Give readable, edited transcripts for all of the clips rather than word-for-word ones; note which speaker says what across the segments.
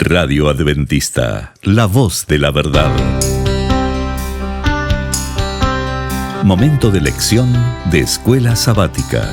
Speaker 1: Radio Adventista, la voz de la verdad. Momento de lección de Escuela Sabática.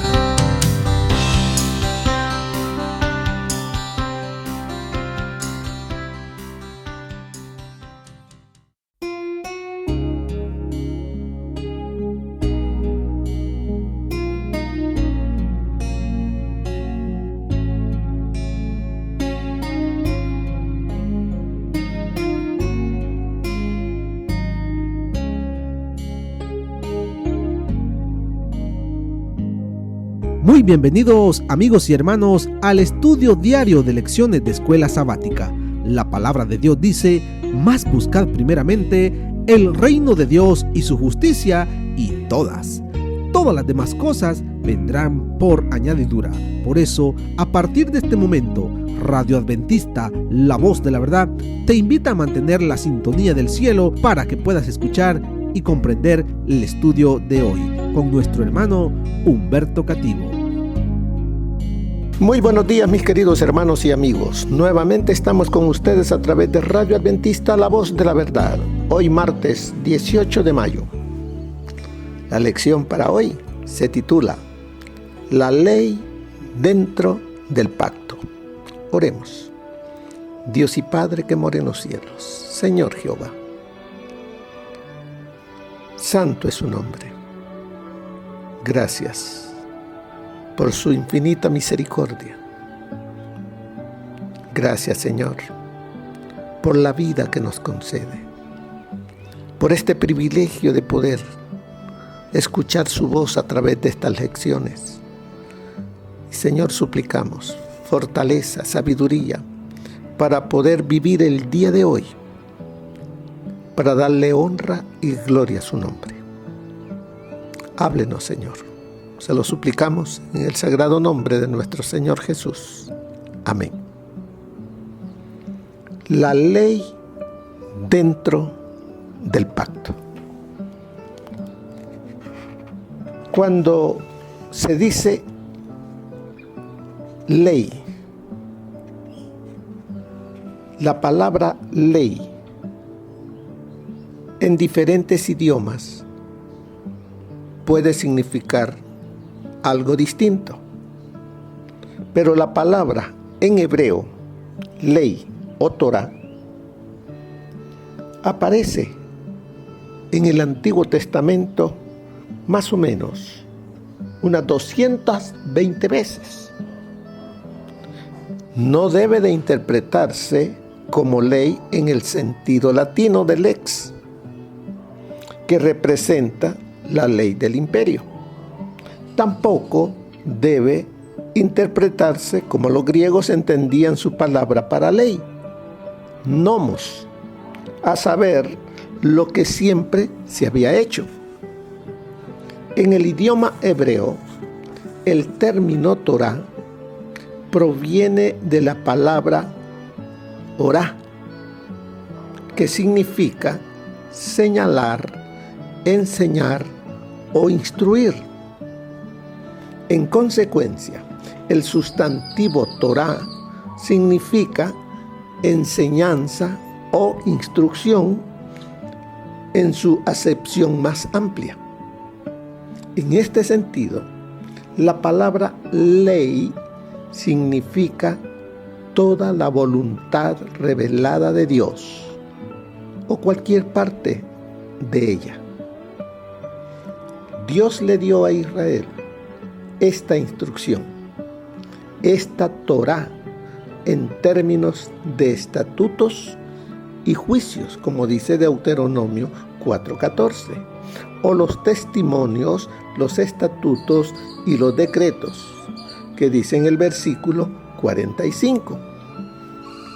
Speaker 2: Muy bienvenidos amigos y hermanos al estudio diario de lecciones de Escuela Sabática. La palabra de Dios dice: mas buscad primeramente el reino de Dios y su justicia, y todas las demás cosas vendrán por añadidura. Por eso, a partir de este momento, Radio Adventista, la voz de la verdad, te invita a mantener la sintonía del cielo para que puedas escuchar y comprender el estudio de hoy con nuestro hermano Humberto Cativo.
Speaker 3: Muy buenos días, mis queridos hermanos y amigos. Nuevamente estamos con ustedes a través de Radio Adventista, la voz de la verdad. Hoy martes 18 de mayo. La lección para hoy se titula La ley dentro del pacto. Oremos. Dios y Padre que mora en los cielos, Señor Jehová, santo es su nombre. Gracias por su infinita misericordia. Gracias, Señor, por la vida que nos concede, por este privilegio de poder escuchar su voz a través de estas lecciones. Y, Señor, suplicamos fortaleza, sabiduría para poder vivir el día de hoy, para darle honra y gloria a su nombre. Háblenos, Señor. Se lo suplicamos en el sagrado nombre de nuestro Señor Jesús. Amén. La ley dentro del pacto. Cuando se dice ley, la palabra ley en diferentes idiomas puede significar algo distinto, pero la palabra en hebreo, ley o Torah, aparece en el Antiguo Testamento más o menos unas 220 veces. No debe de interpretarse como ley en el sentido latino de lex, que representa la ley del imperio. Tampoco debe interpretarse como los griegos entendían su palabra para ley, nomos, a saber, lo que siempre se había hecho. En el idioma hebreo, el término Torah proviene de la palabra orá, que significa señalar, enseñar o instruir. En consecuencia, el sustantivo Torah significa enseñanza o instrucción en su acepción más amplia. En este sentido, la palabra ley significa toda la voluntad revelada de Dios o cualquier parte de ella. Dios le dio a Israel esta instrucción, esta Torah, en términos de estatutos y juicios, como dice Deuteronomio 4:14, o los testimonios, los estatutos y los decretos, que dice en el versículo 45,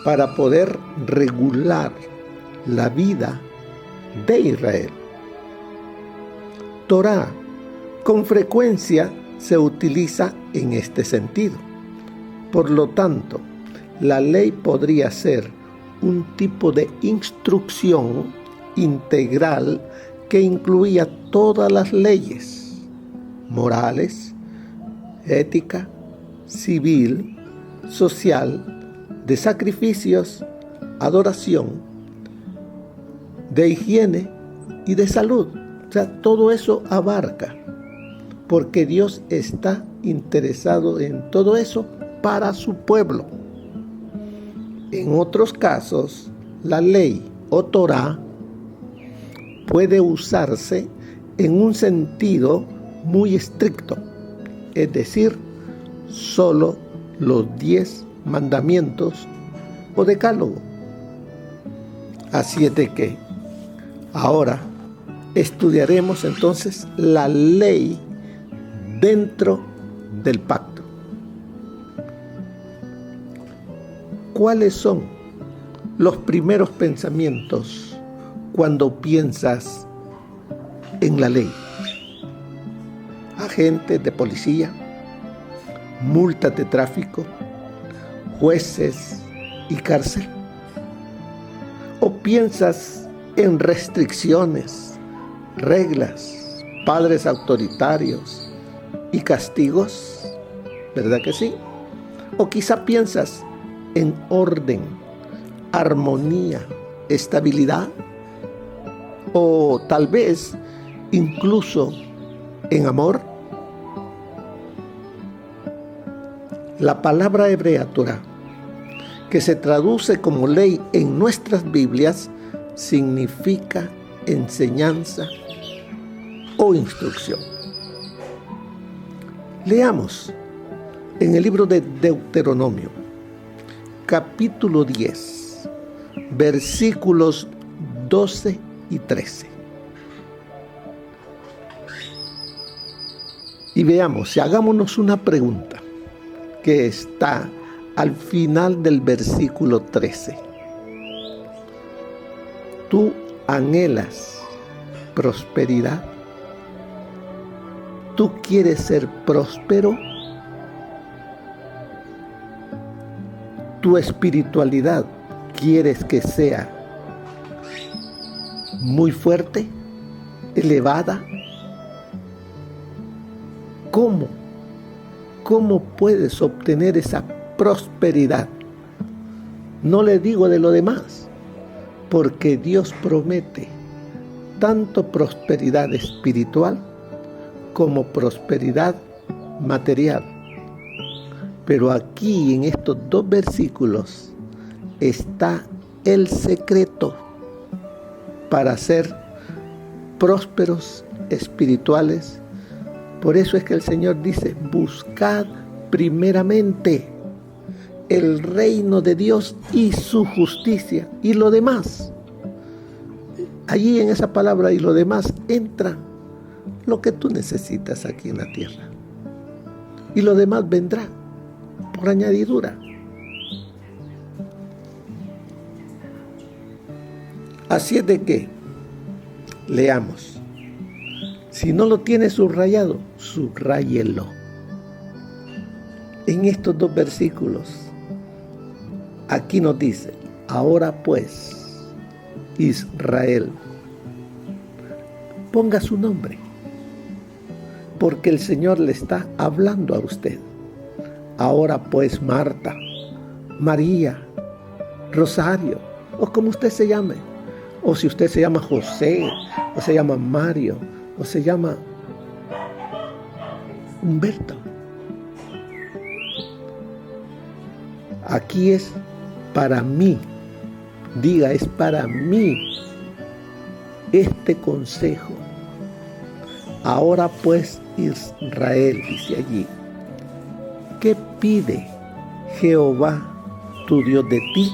Speaker 3: para poder regular la vida de Israel. Torah con frecuencia se utiliza en este sentido. Por lo tanto, la ley podría ser un tipo de instrucción integral que incluía todas las leyes morales, ética, civil, social, de sacrificios, adoración, de higiene y de salud. O sea, todo eso abarca, porque Dios está interesado en todo eso para su pueblo. En otros casos, la ley o Torá puede usarse en un sentido muy estricto, es decir, solo los 10 mandamientos o decálogo. Así es de que ahora estudiaremos entonces la ley dentro del pacto. ¿Cuáles son los primeros pensamientos cuando piensas en la ley? Agentes de policía, multas de tráfico, jueces y cárcel. ¿O piensas en restricciones, reglas, padres autoritarios y castigos? ¿Verdad que sí? ¿O quizá piensas en orden, armonía, estabilidad? ¿O tal vez incluso en amor? La palabra hebrea Torá, que se traduce como ley en nuestras Biblias, significa enseñanza o instrucción. Leamos en el libro de Deuteronomio, capítulo 10, versículos 12 y 13. Y veamos, y hagámonos una pregunta que está al final del versículo 13. ¿Tú anhelas prosperidad? ¿Tú quieres ser próspero? ¿Tu espiritualidad quieres que sea muy fuerte, elevada? ¿Cómo puedes obtener esa prosperidad? No le digo de lo demás, porque Dios promete tanto prosperidad espiritual como prosperidad material. Pero aquí en estos 2 versículos está el secreto para ser prósperos espirituales. Por eso es que el Señor dice: buscad primeramente el reino de Dios y su justicia, y lo demás. Allí en esa palabra "y lo demás" entra lo que tú necesitas aquí en la tierra, y lo demás vendrá por añadidura. Así es de que leamos. Si no lo tienes subrayado, subráyelo. En estos 2 versículos, aquí nos dice: ahora pues, Israel, ponga su nombre, porque el Señor le está hablando a usted. Ahora pues, Marta, María, Rosario, o como usted se llame, o si usted se llama José, o se llama Mario, o se llama Humberto. Aquí es para mí, diga, es para mí este consejo. Ahora pues, Israel, dice allí, ¿qué pide Jehová tu Dios de ti?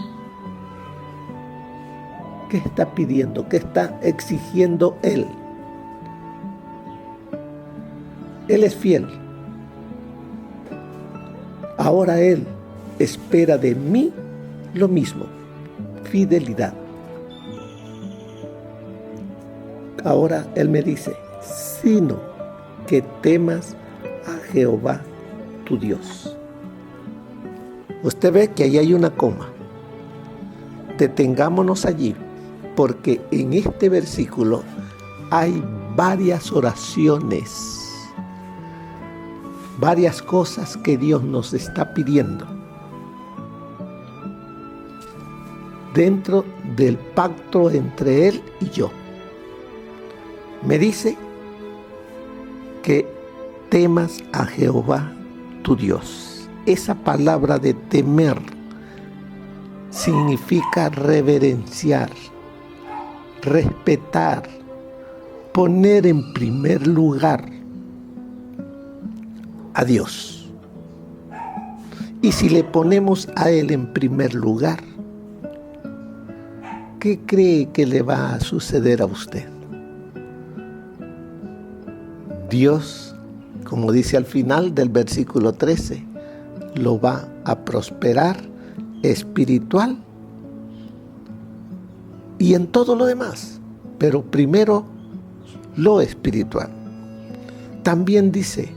Speaker 3: ¿Qué está pidiendo? ¿Qué está exigiendo Él? Él es fiel. Ahora Él espera de mí lo mismo, fidelidad. Ahora Él me dice: sino que temas a Jehová tu Dios. Usted ve que ahí hay una coma. Detengámonos allí, porque en este versículo hay varias oraciones, varias cosas que Dios nos está pidiendo. dentro del pacto entre Él y yo. Me dice que temas a Jehová tu Dios. Esa palabra de temer significa reverenciar, respetar, poner en primer lugar a Dios. Y si le ponemos a Él en primer lugar, ¿qué cree que le va a suceder a usted? Dios, como dice al final del versículo 13, lo va a prosperar espiritual y en todo lo demás, pero primero lo espiritual. También dice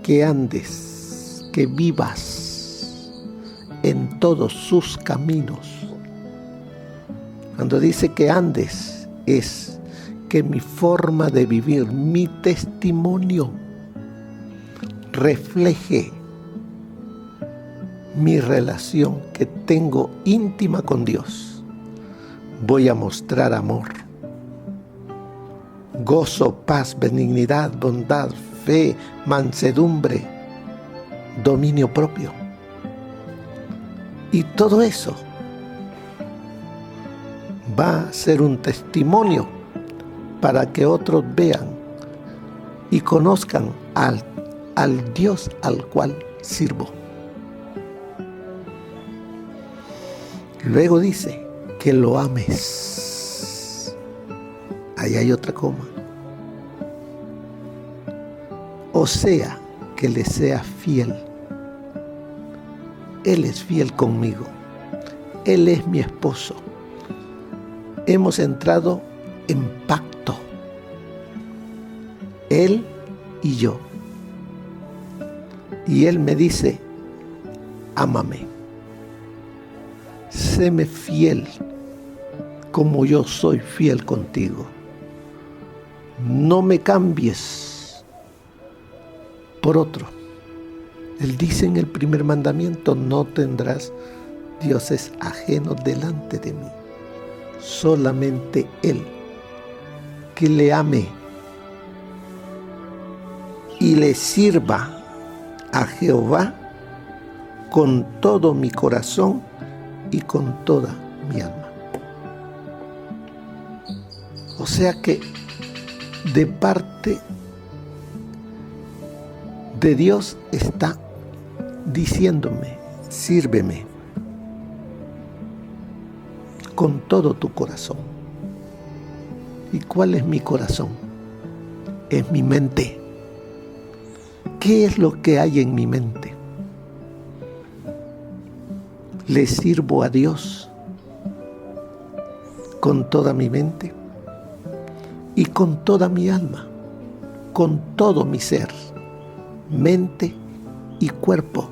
Speaker 3: que andes, que vivas en todos sus caminos. Cuando dice que andes, es que mi forma de vivir, mi testimonio, refleje mi relación que tengo íntima con Dios. Voy a mostrar amor, gozo, paz, benignidad, bondad, fe, mansedumbre, dominio propio. Y todo eso va a ser un testimonio para que otros vean y conozcan al Dios al cual sirvo. Luego dice que lo ames. Ahí hay otra coma. O sea, que le sea fiel. Él es fiel conmigo. Él es mi esposo. Hemos entrado en pacto. Él y yo. Y Él me dice, ámame. Séme fiel como yo soy fiel contigo. No me cambies por otro. Él dice en el primer mandamiento, no tendrás dioses ajenos delante de mí. Solamente Él, que le ame y le sirva a Jehová con todo mi corazón y con toda mi alma. O sea que de parte de Dios está diciéndome, sírveme con todo tu corazón. ¿Y cuál es mi corazón? Es mi mente. ¿Qué es lo que hay en mi mente? Le sirvo a Dios con toda mi mente y con toda mi alma, con todo mi ser, mente y cuerpo.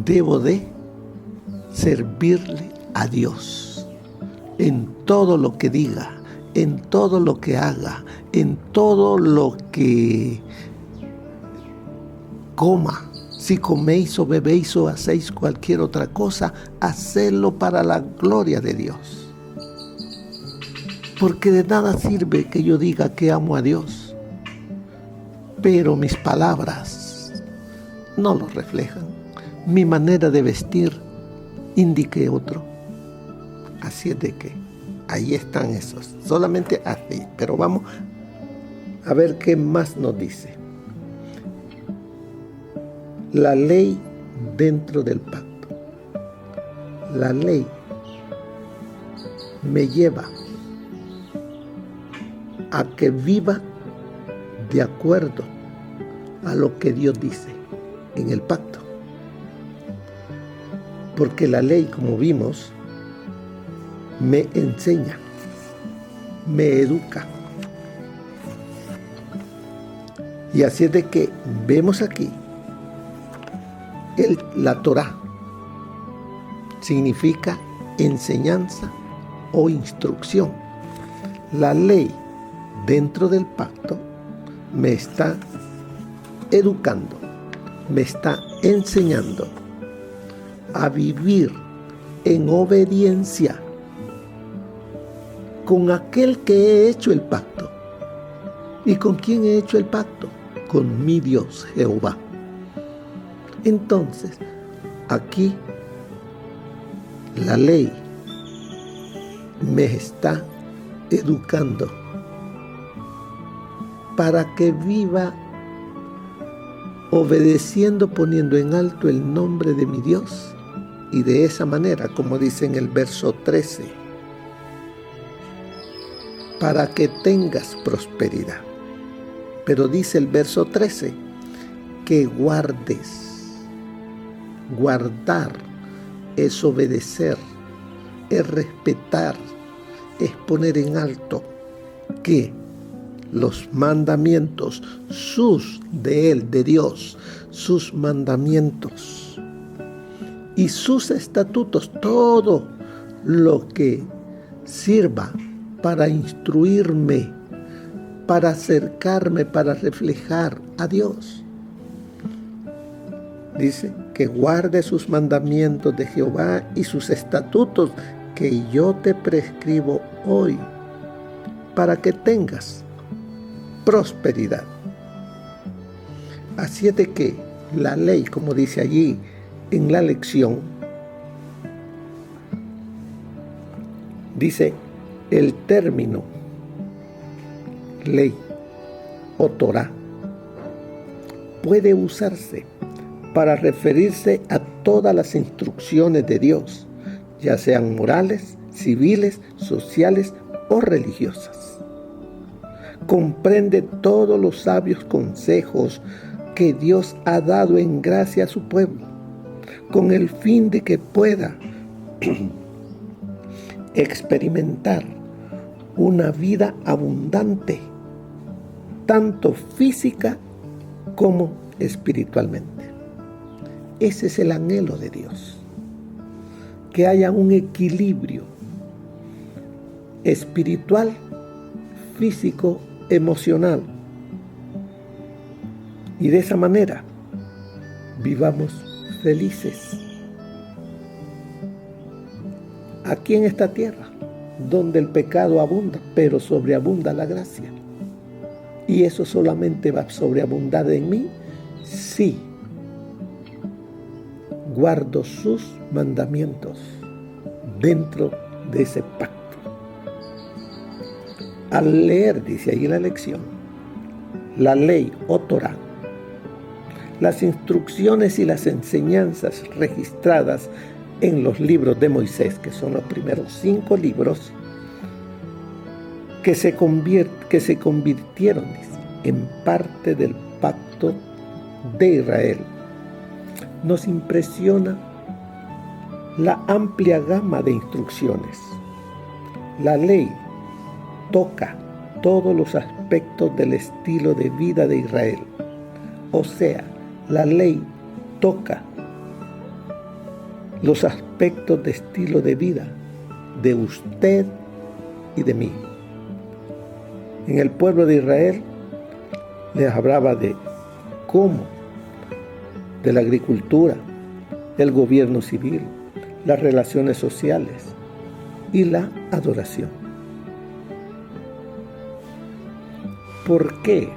Speaker 3: Debo de servirle a Dios en todo lo que diga, en todo lo que haga, en todo lo que coma. Si coméis o bebéis o hacéis cualquier otra cosa, hacedlo para la gloria de Dios. Porque de nada sirve que yo diga que amo a Dios, pero mis palabras no lo reflejan. Mi manera de vestir indique otro. Así es de que ahí están esos. Solamente así. Pero vamos a ver qué más nos dice. La ley dentro del pacto. La ley me lleva a que viva de acuerdo a lo que Dios dice en el pacto. Porque la ley, como vimos, me enseña, me educa. Y así es de que vemos aquí la Torá significa enseñanza o instrucción. La ley dentro del pacto me está educando, me está enseñando a vivir en obediencia con aquel que he hecho el pacto. ¿Y con quién he hecho el pacto? Con mi Dios, Jehová. Entonces, aquí la ley me está educando para que viva obedeciendo, poniendo en alto el nombre de mi Dios. Y de esa manera, como dice en el verso 13, para que tengas prosperidad. Pero dice el verso 13, que guardes. Guardar es obedecer, es respetar, es poner en alto que los mandamientos, de Él, de Dios, sus mandamientos y sus estatutos, todo lo que sirva para instruirme, para acercarme, para reflejar a Dios. Dice que guarde sus mandamientos de Jehová y sus estatutos que yo te prescribo hoy, para que tengas prosperidad. Así es de que la ley, como dice allí en la lección, dice el término ley o Torah puede usarse para referirse a todas las instrucciones de Dios, ya sean morales, civiles, sociales o religiosas. Comprende todos los sabios consejos que Dios ha dado en gracia a su pueblo, con el fin de que pueda experimentar una vida abundante, tanto física como espiritualmente. Ese es el anhelo de Dios, que haya un equilibrio espiritual, físico, emocional. Y de esa manera vivamos felices aquí en esta tierra, donde el pecado abunda, pero sobreabunda la gracia. ¿Y eso solamente va a sobreabundar en mí? Sí. Guardo sus mandamientos dentro de ese pacto. Al leer, dice ahí la lección, la ley o Torah, las instrucciones y las enseñanzas registradas en los libros de Moisés, que son los primeros 5 libros, que se convirtieron en parte del pacto de Israel, nos impresiona la amplia gama de instrucciones. La ley toca todos los aspectos del estilo de vida de Israel. O sea, la ley toca los aspectos de estilo de vida de usted y de mí. En el pueblo de Israel les hablaba de cómo, de la agricultura, el gobierno civil, las relaciones sociales y la adoración. ¿Por qué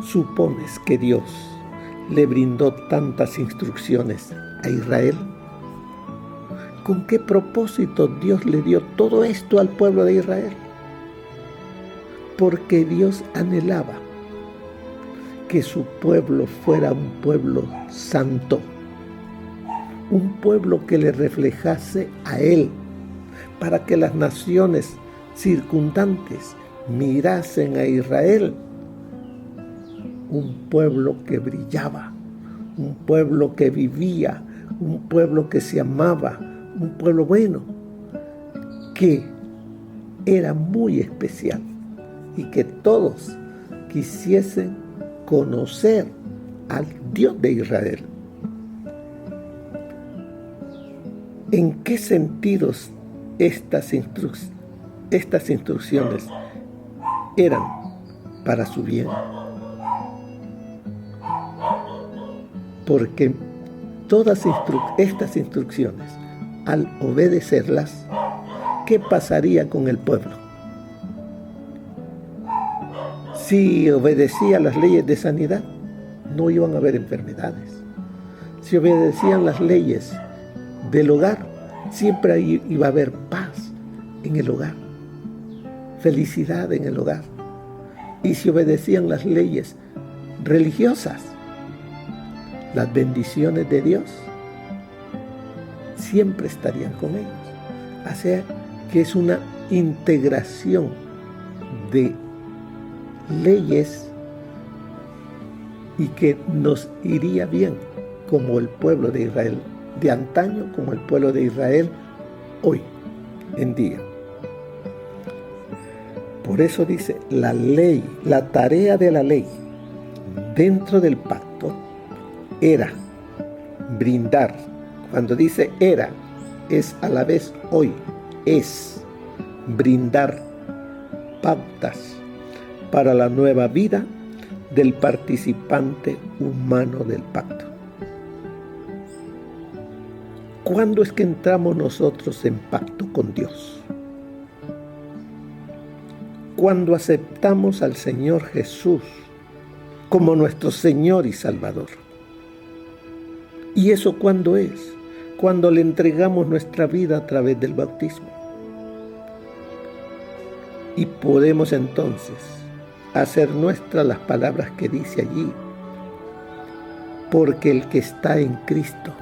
Speaker 3: supones que Dios le brindó tantas instrucciones a Israel? ¿Con qué propósito Dios le dio todo esto al pueblo de Israel? Porque Dios anhelaba que su pueblo fuera un pueblo santo, un pueblo que le reflejase a Él, para que las naciones circundantes mirasen a Israel, un pueblo que brillaba, un pueblo que vivía, un pueblo que se amaba, un pueblo bueno, que era muy especial y que todos quisiesen conocer al Dios de Israel. ¿En qué sentidos estas instrucciones eran para su bien? Porque todas estas instrucciones al obedecerlas, ¿qué pasaría con el pueblo? Si obedecía las leyes de sanidad, no iban a haber enfermedades. Si obedecían las leyes del hogar, siempre iba a haber paz en el hogar, felicidad en el hogar. Y si obedecían las leyes religiosas, las bendiciones de Dios siempre estarían con ellos. O sea, que es una integración de leyes y que nos iría bien como el pueblo de Israel de antaño, como el pueblo de Israel hoy en día. Por eso dice, la ley, la tarea de la ley dentro del pacto era brindar. Cuando dice era, es a la vez hoy, es brindar pautas para la nueva vida del participante humano del pacto. ¿Cuándo es que entramos nosotros en pacto con Dios? Cuando aceptamos al Señor Jesús como nuestro Señor y Salvador. ¿Y eso cuándo es? Cuando le entregamos nuestra vida a través del bautismo. Y podemos entonces hacer nuestras las palabras que dice allí, porque el que está en Cristo,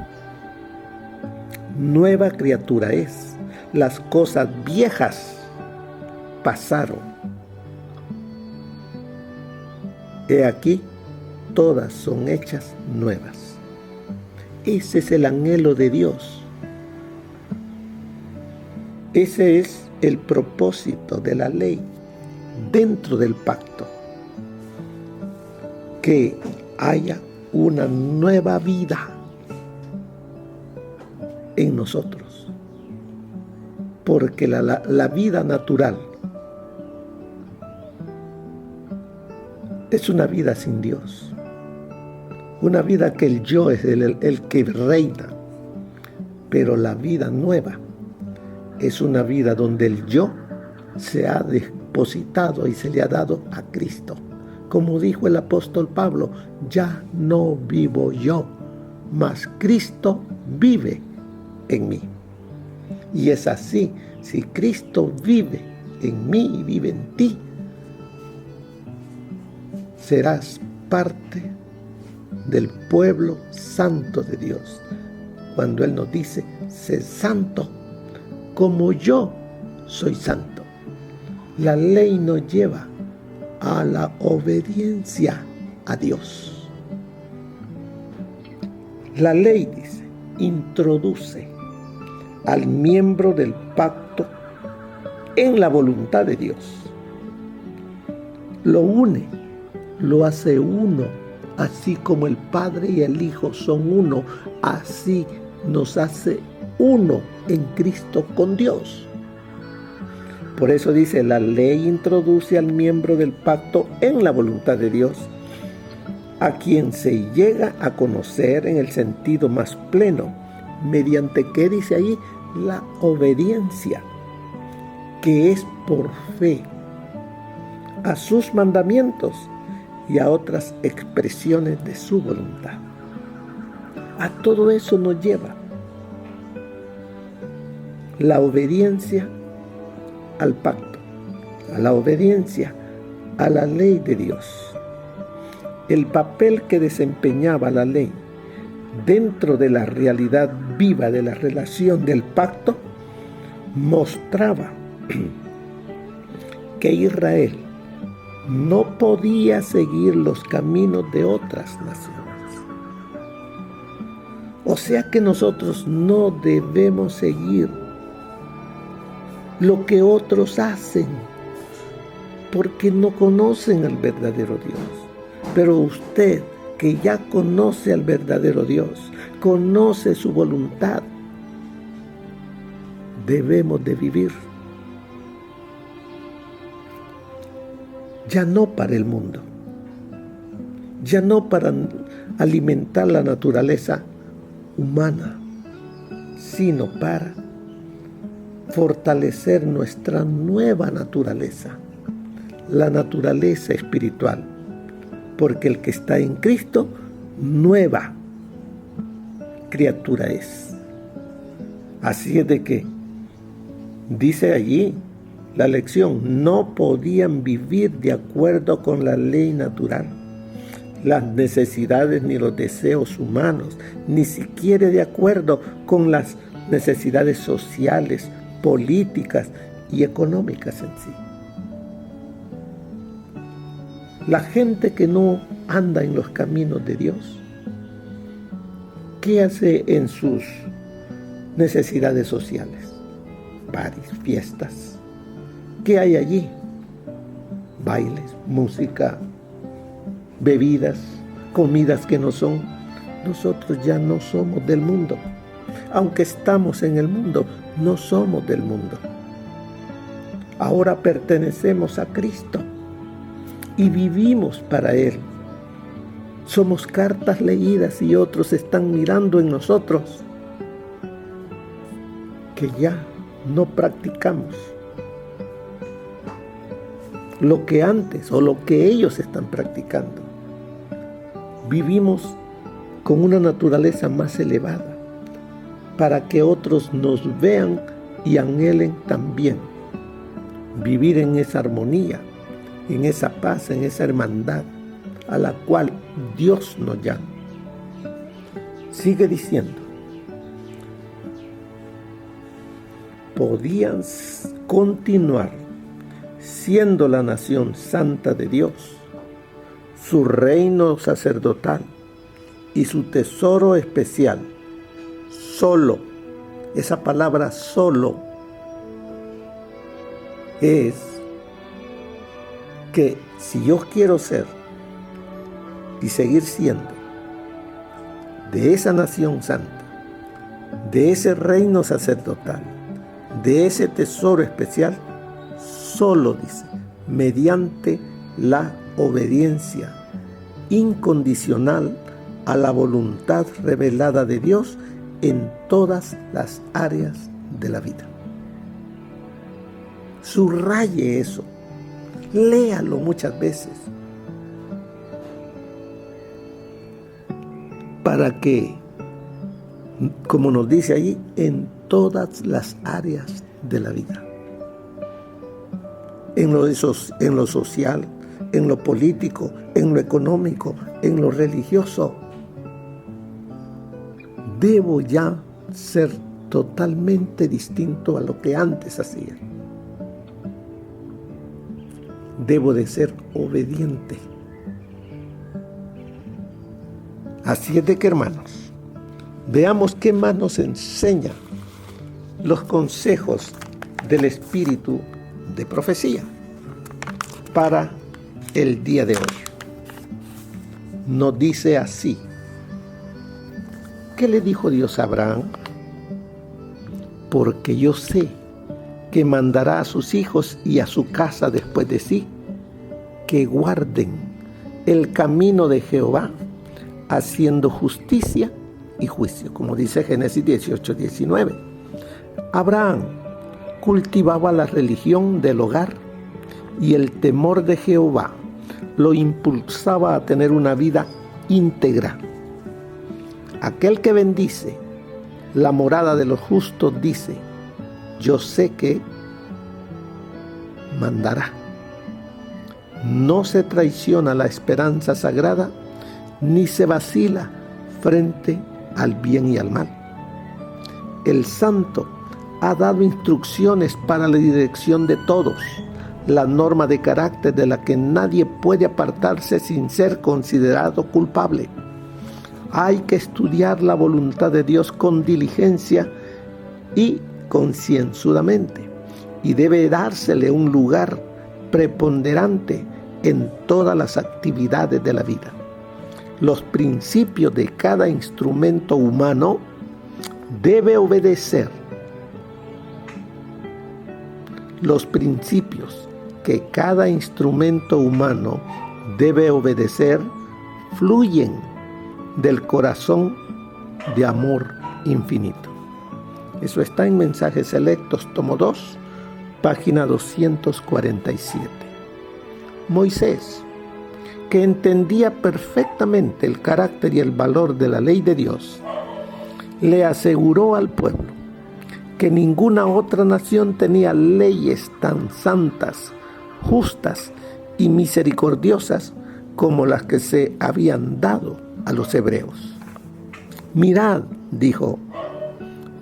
Speaker 3: nueva criatura es. Las cosas viejas pasaron. He aquí, todas son hechas nuevas. Ese es el anhelo de Dios. Ese es el propósito de la ley dentro del pacto. Que haya una nueva vida en nosotros. Porque la vida natural es una vida sin Dios. Una vida que el yo es el que reina. Pero la vida nueva es una vida donde el yo se ha depositado y se le ha dado a Cristo. Como dijo el apóstol Pablo, ya no vivo yo, mas Cristo vive en mí. Y es así, si Cristo vive en mí y vive en ti, serás parte del pueblo santo de Dios. Cuando Él nos dice, sé santo como yo soy santo. La ley nos lleva a la obediencia a Dios. La ley, dice, introduce al miembro del pacto en la voluntad de Dios. Lo une, lo hace uno, así como el Padre y el Hijo son uno, así nos hace uno en Cristo con Dios. Por eso dice, la ley introduce al miembro del pacto en la voluntad de Dios, a quien se llega a conocer en el sentido más pleno, mediante que dice ahí, la obediencia, que es por fe a sus mandamientos y a otras expresiones de su voluntad. A todo eso nos lleva la obediencia al pacto, a la obediencia a la ley de Dios. El papel que desempeñaba la ley dentro de la realidad viva de la relación del pacto mostraba que Israel no podía seguir los caminos de otras naciones. O sea que nosotros no debemos seguir lo que otros hacen, porque no conocen al verdadero Dios. Pero usted, que ya conoce al verdadero Dios, conoce su voluntad, debemos de vivir ya no para el mundo, ya no para alimentar la naturaleza humana, sino para fortalecer nuestra nueva naturaleza, la naturaleza espiritual, porque el que está en Cristo, nueva criatura es. Así es de que, dice allí la lección, no podían vivir de acuerdo con la ley natural, las necesidades ni los deseos humanos, ni siquiera de acuerdo con las necesidades sociales, políticas y económicas en sí. La gente que no anda en los caminos de Dios, ¿qué hace en sus necesidades sociales? Paris, fiestas. ¿Qué hay allí? Bailes, música, bebidas, comidas que no son. Nosotros ya no somos del mundo. Aunque estamos en el mundo, no somos del mundo. Ahora pertenecemos a Cristo y vivimos para Él. Somos cartas leídas y otros están mirando en nosotros que ya no practicamos lo que antes o lo que ellos están practicando. Vivimos con una naturaleza más elevada para que otros nos vean y anhelen también vivir en esa armonía, en esa paz, en esa hermandad a la cual Dios nos llama. Sigue diciendo, podían continuar siendo la nación santa de Dios, su reino sacerdotal y su tesoro especial. Solo, esa palabra solo es que si yo quiero ser y seguir siendo de esa nación santa, de ese reino sacerdotal, de ese tesoro especial, solo, dice, mediante la obediencia incondicional a la voluntad revelada de Dios en todas las áreas de la vida. Subraye eso, léalo muchas veces, para que, como nos dice allí, en todas las áreas de la vida, en lo social, en lo político, en lo económico, en lo religioso, debo ya ser totalmente distinto a lo que antes hacía. Debo de ser obediente. Así es de que, hermanos, veamos qué más nos enseña los consejos del espíritu de profecía para el día de hoy. Nos dice así: ¿qué le dijo Dios a Abraham? Porque yo sé que mandará a sus hijos y a su casa después de sí, que guarden el camino de Jehová, haciendo justicia y juicio, como dice Génesis 18:19. Abraham cultivaba la religión del hogar y el temor de Jehová lo impulsaba a tener una vida íntegra. Aquel que bendice la morada de los justos dice: yo sé que mandará. No se traiciona la esperanza sagrada, ni se vacila frente al bien y al mal. El santo ha dado instrucciones para la dirección de todos, la norma de carácter de la que nadie puede apartarse sin ser considerado culpable. Hay que estudiar la voluntad de Dios con diligencia y concienzudamente, y debe dársele un lugar preponderante en todas las actividades de la vida. Los principios de cada instrumento humano debe obedecer. Los principios que cada instrumento humano debe obedecer fluyen del corazón de amor infinito. Eso está en Mensajes Selectos, tomo 2, página 247. Moisés, que entendía perfectamente el carácter y el valor de la ley de Dios, le aseguró al pueblo que ninguna otra nación tenía leyes tan santas, justas y misericordiosas como las que se habían dado a los hebreos. Mirad, dijo,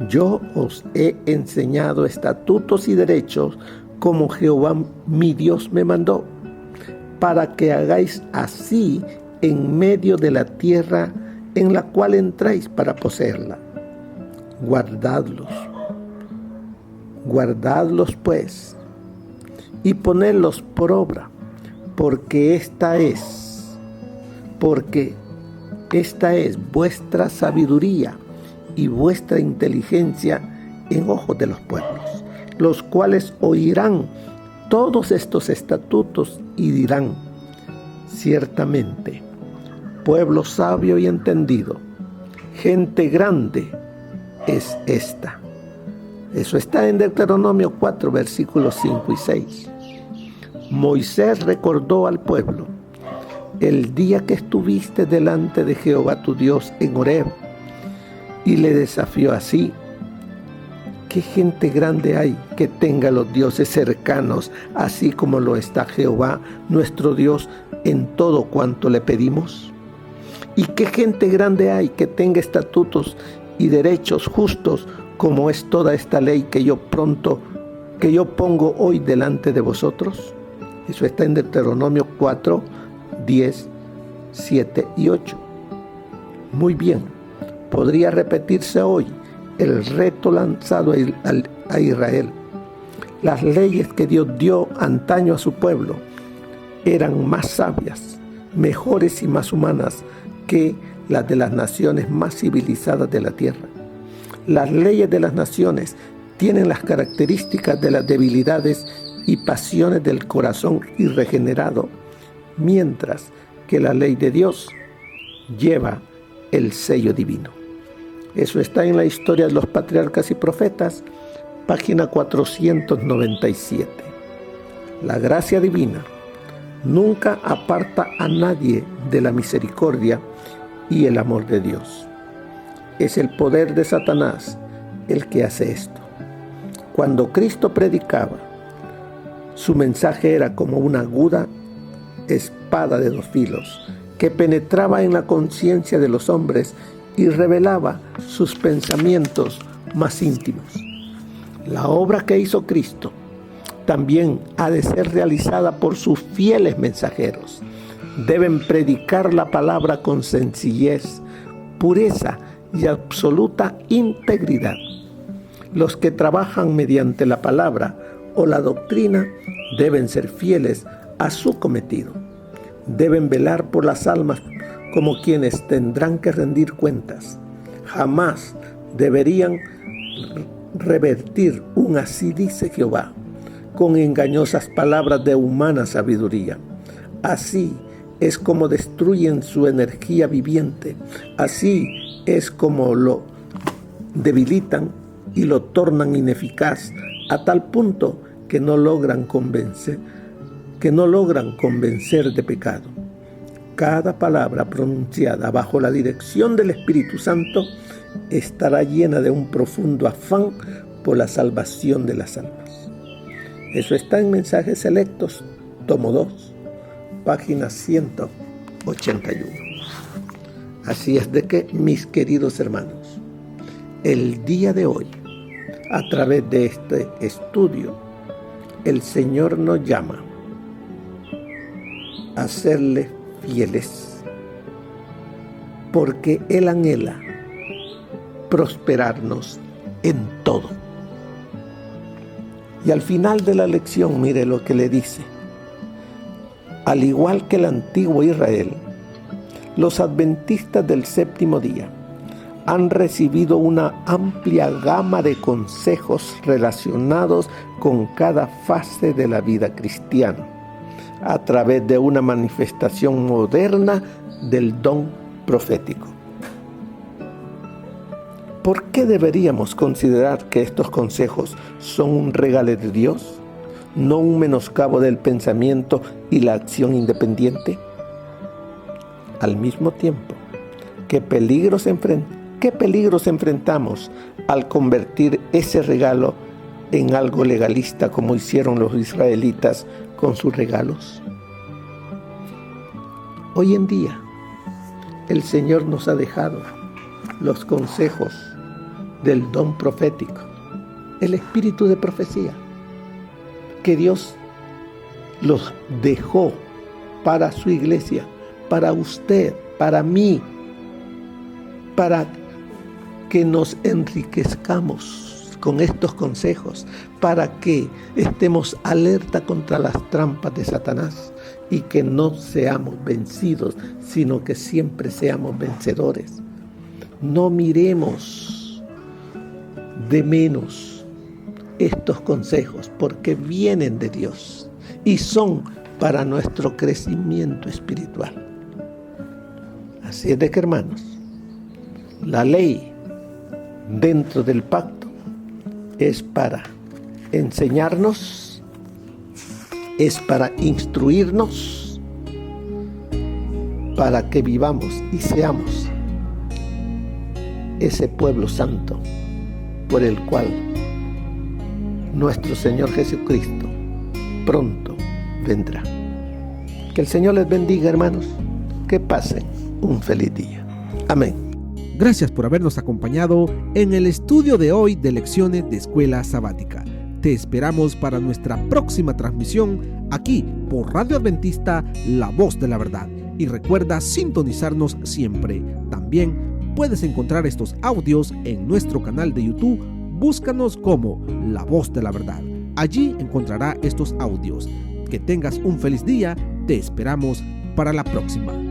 Speaker 3: yo os he enseñado estatutos y derechos como Jehová mi Dios me mandó, para que hagáis así en medio de la tierra en la cual entráis para poseerla. Guardadlos pues, y ponedlos por obra, porque esta es vuestra sabiduría y vuestra inteligencia en ojos de los pueblos, los cuales oirán todos estos estatutos y dirán, ciertamente, pueblo sabio y entendido, gente grande es esta. Eso está en Deuteronomio 4, versículos 5 y 6. Moisés recordó al pueblo el día que estuviste delante de Jehová tu Dios en Horeb y le desafió así: ¿qué gente grande hay que tenga los dioses cercanos, así como lo está Jehová nuestro Dios en todo cuanto le pedimos? ¿Y qué gente grande hay que tenga estatutos y derechos justos como es toda esta ley que yo pongo hoy delante de vosotros? Eso está en Deuteronomio 4, 10, 7 y 8. Muy bien, podría repetirse hoy el reto lanzado a Israel. Las leyes que Dios dio antaño a su pueblo eran más sabias, mejores y más humanas que las de las naciones más civilizadas de la tierra. Las leyes de las naciones tienen las características de las debilidades y pasiones del corazón irregenerado, mientras que la ley de Dios lleva el sello divino. Eso está en la Historia de los Patriarcas y Profetas, página 497. La gracia divina nunca aparta a nadie de la misericordia y el amor de Dios. Es el poder de Satanás el que hace esto. Cuando Cristo predicaba, su mensaje era como una aguda espada de dos filos que penetraba en la conciencia de los hombres y revelaba sus pensamientos más íntimos. La obra que hizo Cristo también ha de ser realizada por sus fieles mensajeros. Deben predicar la palabra con sencillez, pureza y absoluta integridad. Los que trabajan mediante la palabra o la doctrina deben ser fieles a su cometido. Deben velar por las almas como quienes tendrán que rendir cuentas. Jamás deberían revertir un así dice Jehová con engañosas palabras de humana sabiduría. Así es como destruyen su energía viviente. Así es como lo debilitan y lo tornan ineficaz a tal punto que no logran convencer de pecado. Cada palabra pronunciada bajo la dirección del Espíritu Santo estará llena de un profundo afán por la salvación de las almas. Eso está en Mensajes Selectos, tomo 2, página 181. Así es de que, mis queridos hermanos, el día de hoy, a través de este estudio, el Señor nos llama a serle fieles, porque Él anhela prosperarnos en todo. Y al final de la lección, mire lo que le dice: al igual que el antiguo Israel, los adventistas del séptimo día han recibido una amplia gama de consejos relacionados con cada fase de la vida cristiana, a través de una manifestación moderna del don profético. ¿Por qué deberíamos considerar que estos consejos son un regalo de Dios, no un menoscabo del pensamiento y la acción independiente? Al mismo tiempo, ¿qué peligros enfrentamos al convertir ese regalo en algo legalista como hicieron los israelitas con sus regalos? Hoy en día, el Señor nos ha dejado los consejos del don profético, el espíritu de profecía, que Dios los dejó para su iglesia, para usted, para mí, para que nos enriquezcamos con estos consejos, para que estemos alerta contra las trampas de Satanás y que no seamos vencidos, sino que siempre seamos vencedores. No miremos de menos estos consejos, porque vienen de Dios y son para nuestro crecimiento espiritual. Así es de que, hermanos, la ley dentro del pacto es para enseñarnos, es para instruirnos, para que vivamos y seamos ese pueblo santo por el cual nuestro Señor Jesucristo pronto vendrá. Que el Señor les bendiga, hermanos. Que pasen un feliz día. Amén.
Speaker 2: Gracias por habernos acompañado en el estudio de hoy de Lecciones de Escuela Sabática. Te esperamos para nuestra próxima transmisión aquí por Radio Adventista, La Voz de la Verdad. Y recuerda sintonizarnos siempre. También puedes encontrar estos audios en nuestro canal de YouTube. Búscanos como La Voz de la Verdad. Allí encontrará estos audios. Que tengas un feliz día. Te esperamos para la próxima.